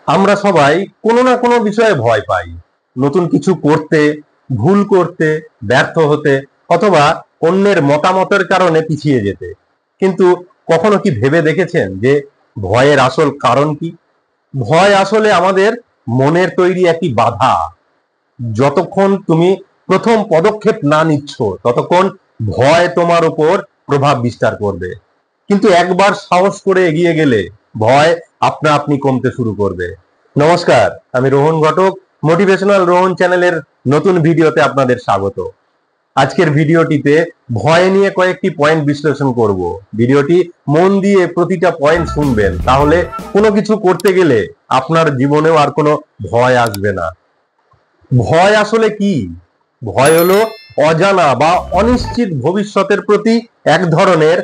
আমরা সবাই কোনো না কোনো বিষয়ে ভয় পাই। নতুন কিছু করতে, ভুল করতে, ব্যর্থ হতে, অথবা অন্যের মতামতের কারণে পিছিয়ে যেতে। কিন্তু কখনো কি ভেবে দেখেছেন যে ভয়ের আসল কারণ কি? ভয় আসলে আমাদের মনের তৈরি একটি বাধা। যতক্ষণ তুমি প্রথম পদক্ষেপ না নিচ্ছ, ততক্ষণ ভয় তোমার উপর প্রভাব বিস্তার করবে। কিন্তু একবার সাহস করে এগিয়ে গেলে ভয় আপনা আপনি কমতে শুরু করবে। নমস্কার, আমি রোহন ঘটক, মোটিভেশনাল রোহন চ্যানেলের নতুন ভিডিওতে আপনাদের স্বাগত। আজকের ভিডিওটিতে ভয় নিয়ে কয়েকটি পয়েন্ট বিশ্লেষণ করব। ভিডিওটি মন দিয়ে প্রতিটা পয়েন্ট শুনবেন, তাহলে কোনো কিছু করতে গেলে আপনার জীবনেও আর কোনো ভয় আসবে না। ভয় আসলে কি? ভয় হলো অজানা বা অনিশ্চিত ভবিষ্যতের প্রতি এক ধরনের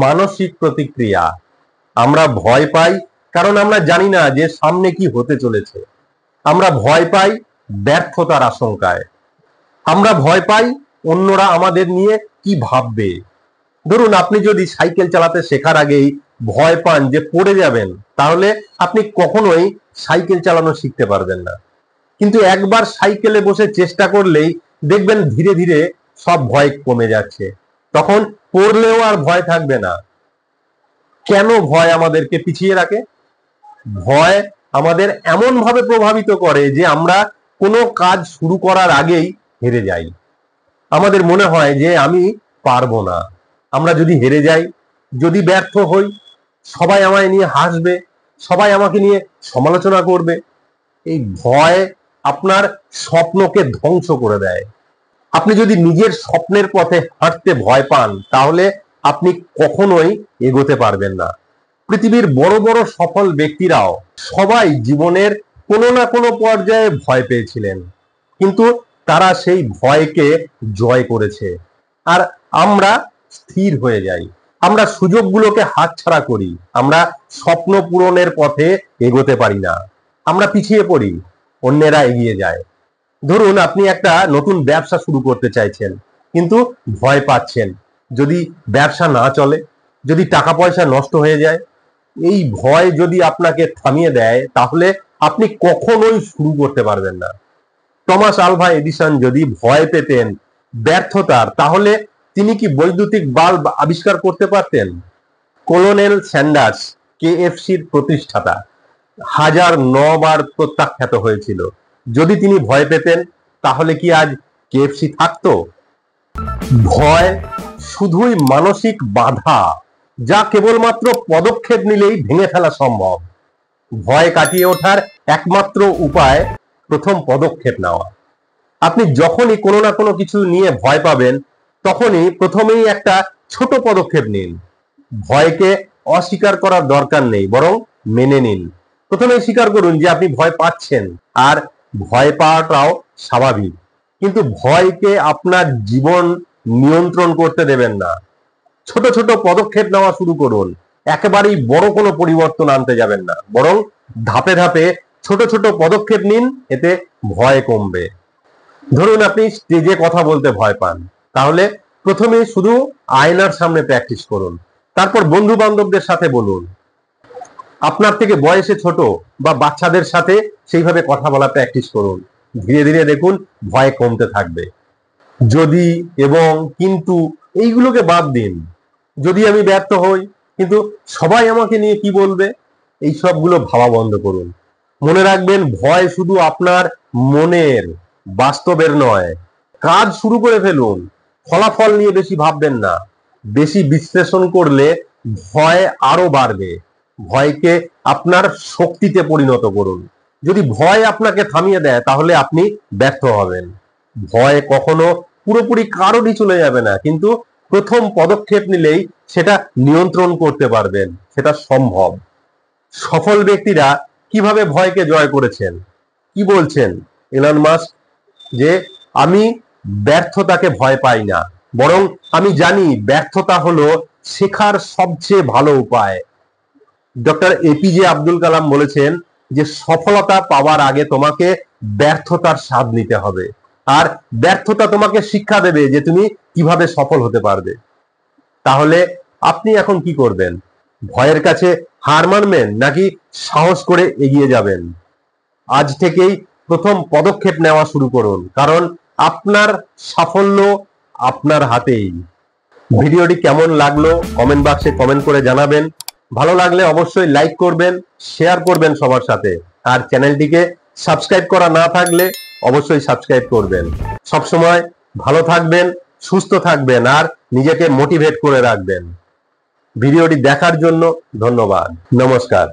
মানসিক প্রতিক্রিয়া। আমরা ভয় পাই কারণ আমরা জানি না যে সামনে কি হতে চলেছে। আমরা ভয় পাই ব্যর্থতার আশঙ্কায়। আমরা ভয় পাই অন্যরা আমাদের নিয়ে কি ভাববে। ধরুন, আপনি যদি সাইকেল চালাতে শেখার আগেই ভয় পান যে পড়ে যাবেন, তাহলে আপনি কখনোই সাইকেল চালানো শিখতে পারবেন না। কিন্তু একবার সাইকেলে বসে চেষ্টা করলেই দেখবেন ধীরে ধীরে সব ভয় কমে যাচ্ছে। তখন পড়লেও আর ভয় থাকবে না। কেন ভয় আমাদেরকে পিছিয়ে রাখে? ভয় আমাদের এমন ভাবে প্রভাবিত করে যে আমরা কোনো কাজ শুরু করার আগেই হেরে যাই। আমাদের মনে হয় যে আমি পারবো না। আমরা যদি হেরে যাই, যদি ব্যর্থ হই, সবাই আমায় নিয়ে হাসবে, সবাই আমাকে নিয়ে সমালোচনা করবে। এই ভয় আপনার স্বপ্নকে ধ্বংস করে দেয়। আপনি যদি নিজের স্বপ্নের পথে হাঁটতে ভয় পান, তাহলে আপনি কখনোই এগোতে পারবেন না। পৃথিবীর বড় বড় সফল ব্যক্তিরাও সবাই জীবনের কোনো না কোনো পর্যায়ে ভয় পেয়েছিলেন, কিন্তু তারা সেই ভয়কে জয় করেছে। আর আমরা স্থির হয়ে যাই, আমরা সুযোগগুলোকে হাতছাড়া করি, আমরা স্বপ্ন পূরণের পথে এগোতে পারি না, আমরা পিছিয়ে পড়ি, অন্যেরা এগিয়ে যায়। ধরুন, আপনি একটা নতুন ব্যবসা শুরু করতে চাইছেন, কিন্তু ভয় পাচ্ছেন যদি ব্যবসা না চলে, যদি টাকা পয়সা নষ্ট হয়ে যায়। এই ভয় যদি আপনাকে থামিয়ে দেয়, তাহলে আপনি কখনোই শুরু করতে পারবেন না। টমাস আলভা এডিসন যদি ভয় পেতেন ব্যর্থতার, তাহলে তিনি কি বৈদ্যুতিক বাল্ব আবিষ্কার করতে পারতেন? কলোনেল স্যান্ডার্স, কেএফসির প্রতিষ্ঠাতা, 1009 বার প্রত্যাখ্যাত হয়েছিল। যদি তিনি ভয় পেতেন, তাহলে কি আজ কেএফসি থাকতো? ভয় শুধুই মানসিক বাধা, যা কেবলমাত্র পদক্ষেপ নিলেই ভেঙে ফেলা সম্ভব। ভয় কাটিয়ে ওঠার একমাত্র উপায় প্রথম পদক্ষেপ নেওয়া। আপনি যখনই কোনো না কোনো কিছু নিয়ে ভয় পাবেন, তখনই প্রথমেই একটা ছোট পদক্ষেপ নিন। ভয়কে অস্বীকার করার দরকার নেই, বরং মেনে নিন। প্রথমেই স্বীকার করুন যে আপনি ভয় পাচ্ছেন, আর ভয় পাওয়াটাও স্বাভাবিক। কিন্তু ভয়কে আপনার জীবন নিয়ন্ত্রণ করতে দেবেন না। ছোট ছোট পদক্ষেপ নেওয়া শুরু করুন। একেবারেই বড় কোনো পরিবর্তন আনতে যাবেন না, বরং ধাপে ধাপে ছোট ছোট পদক্ষেপ নিন, এতে ভয় কমবে। ধরুন, আপনি স্টেজে কথা বলতে ভয় পান, তাহলে প্রথমে শুধু আয়নার সামনে প্র্যাকটিস করুন। তারপর বন্ধু বান্ধবদের সাথে বলুন। আপনার থেকে বয়সে ছোট বা বাচ্চাদের সাথে সেইভাবে কথা বলা প্র্যাকটিস করুন। ধীরে ধীরে দেখুন ভয় কমতে থাকবে। যদি এবং কিন্তু এইগুলোকে বাদ দিন। যদি আমি ব্যর্থ হই, কিন্তু সবাই আমাকে নিয়ে কি বলবে, এই সবগুলো ভাবা বন্ধ করুন। মনে রাখবেন, ভয় শুধু আপনার মনের, বাস্তবের নয়। কাজ শুরু করে ফেলুন, ফলাফল নিয়ে বেশি ভাববেন না। বেশি বিশ্লেষণ করলে ভয় আরো বাড়বে। ভয়কে আপনার শক্তিতে পরিণত করুন। যদি ভয় আপনাকে থামিয়ে দেয়, তাহলে আপনি ব্যর্থ হবেন। ভয় কখনো পুরোপুরি কারোরই চলে যাবে না, কিন্তু প্রথম পদক্ষেপ নিলেই সেটা নিয়ন্ত্রণ করতে পারবেন। সেটা সম্ভব। সফল ব্যক্তিরা কিভাবে ভয়কে জয় করেছেন, কি বলছেন এলন মাস্ক? যে আমি ব্যর্থতাকে ভয় পাই না, বরং আমি জানি ব্যর্থতা হলো শেখার সবচেয়ে ভালো উপায়। ডক্টর এপিজে আব্দুল কালাম বলেছেন যে সফলতা পাওয়ার আগে তোমাকে ব্যর্থতার স্বাদ নিতে হবে, আর ব্যর্থতা তোমাকে শিক্ষা দেবে যে তুমি কিভাবে সফল হতে পারবে। তাহলে আপনি এখন কি করবেন? ভয়ের কাছে হার মানবেন, নাকি সাহস করে এগিয়ে যাবেন? আজ থেকেই প্রথম পদক্ষেপ নেওয়া শুরু করুন, কারণ আপনার সাফল্য আপনার হাতেই। ভিডিওটি কেমন লাগলো কমেন্ট বাক্সে কমেন্ট করে জানাবেন। ভালো লাগলে অবশ্যই লাইক করবেন, শেয়ার করবেন সবার সাথে, আর চ্যানেলটিকে সাবস্ক্রাইব করা না থাকলে অবশ্যই সাবস্ক্রাইব করবেন। সবসময় ভালো থাকবেন, সুস্থ থাকবেন আর নিজেকে মোটিভেট করে রাখবেন। ভিডিওটি দেখার জন্য ধন্যবাদ। নমস্কার।